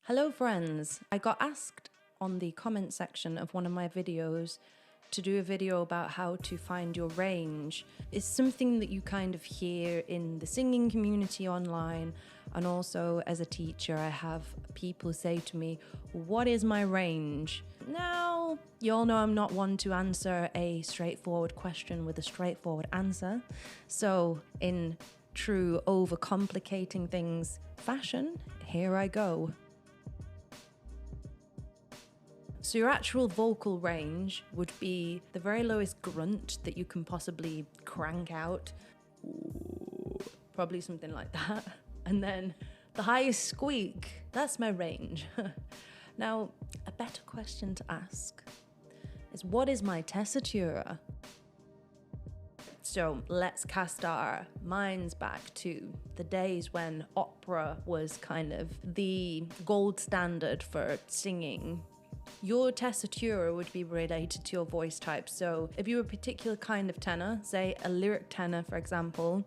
Hello friends, I got asked on the comment section of one of my videos to do a video about how to find your range. It's something that you kind of hear in the singing community online, and also as a teacher I have people say to me, what is my range? Now, you all know I'm not one to answer a straightforward question with a straightforward answer, so in true overcomplicating things fashion, here I go. So your actual vocal range would be the very lowest grunt that you can possibly crank out. Ooh, probably something like that. And then the highest squeak, that's my range. Now, a better question to ask is, what is my tessitura? So let's cast our minds back to the days when opera was kind of the gold standard for singing. Your tessitura would be related to your voice type. So if you're a particular kind of tenor, say a lyric tenor, for example,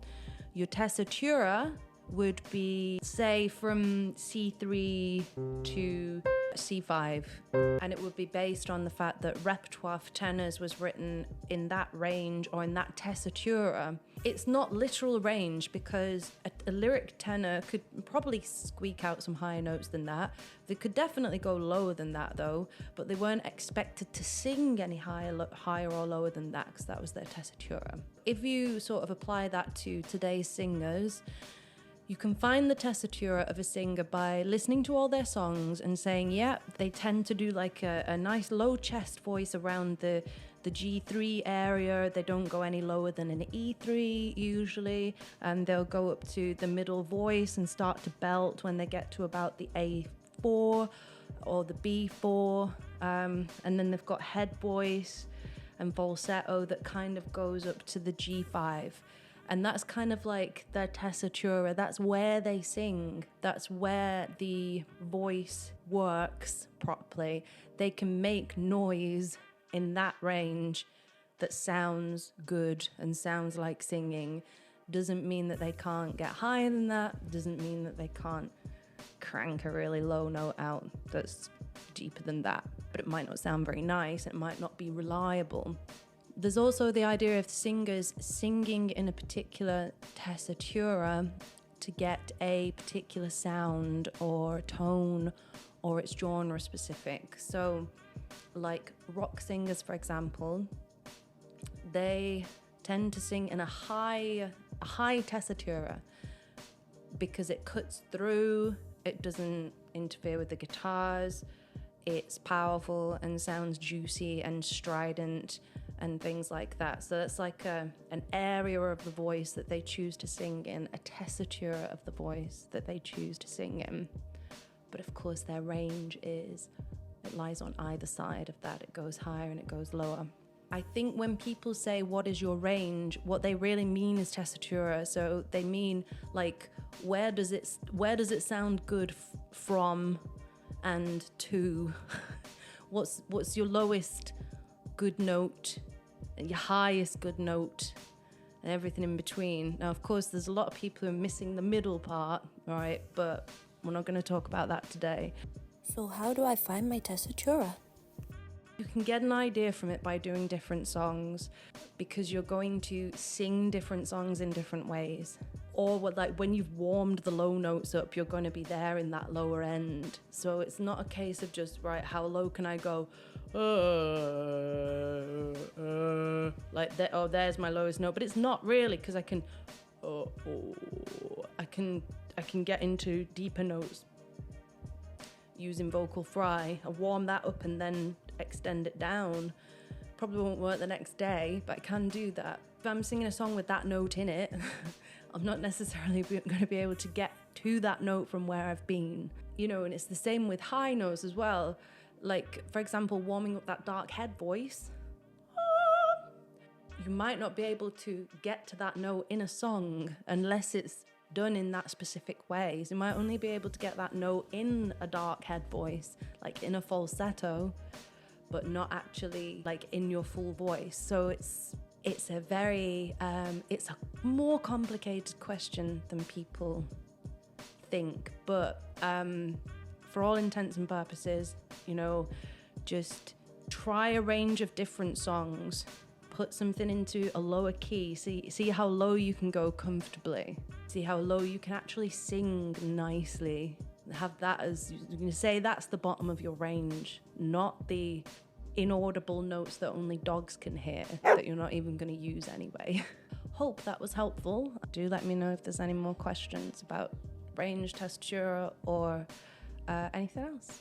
your tessitura would be, say, from C3 to C5. And it would be based on the fact that Repertoire for Tenors was written in that range or in that tessitura. It's not literal range because a lyric tenor could probably squeak out some higher notes than that. They could definitely go lower than that though, but they weren't expected to sing any higher or lower than that because that was their tessitura. If you sort of apply that to today's singers, you can find the tessitura of a singer by listening to all their songs and saying, yeah, they tend to do like a nice low chest voice around the G3 area. They don't go any lower than an E3 usually, and they'll go up to the middle voice and start to belt when they get to about the A4 or the B4, and then they've got head voice and falsetto that kind of goes up to the G5. And that's kind of like their tessitura. That's where they sing. That's where the voice works properly. They can make noise in that range that sounds good and sounds like singing. Doesn't mean that they can't get higher than that. Doesn't mean that they can't crank a really low note out that's deeper than that. But it might not sound very nice. It might not be reliable. There's also the idea of singers singing in a particular tessitura to get a particular sound or tone, or it's genre specific. So like rock singers, for example, they tend to sing in a high tessitura because it cuts through, it doesn't interfere with the guitars, it's powerful and sounds juicy and strident and things like that. So that's like an area of the voice that they choose to sing in, a tessitura of the voice that they choose to sing in. But of course their range it lies on either side of that. It goes higher and it goes lower. I think when people say, what is your range, what they really mean is tessitura. So they mean like, where does it sound good from and to? What's your lowest good note and your highest good note and everything in between. Now, of course, there's a lot of people who are missing the middle part, right? But we're not going to talk about that today. So how do I find my tessitura? You can get an idea from it by doing different songs, because you're going to sing different songs in different ways. Or like when you've warmed the low notes up, you're going to be there in that lower end. So it's not a case of just, right, how low can I go? Like that, oh, there's my lowest note. But it's not really, because I can get into deeper notes using vocal fry. I warm that up and then extend it down. Probably won't work the next day, but I can do that. If I'm singing a song with that note in it, I'm not necessarily going to be able to get to that note from where I've been. You know, and it's the same with high notes as well. Like, for example, warming up that dark head voice. You might not be able to get to that note in a song unless it's done in that specific way. So you might only be able to get that note in a dark head voice, like in a falsetto, but not actually like in your full voice. So it's a very, it's a more complicated question than people think. But for all intents and purposes, you know, just try a range of different songs, put something into a lower key, see how low you can go comfortably, see how low you can actually sing nicely. Have that as, you're going to say that's the bottom of your range, not the inaudible notes that only dogs can hear that you're not even going to use anyway. Hope that was helpful. Do let me know if there's any more questions about range, tessitura, or anything else.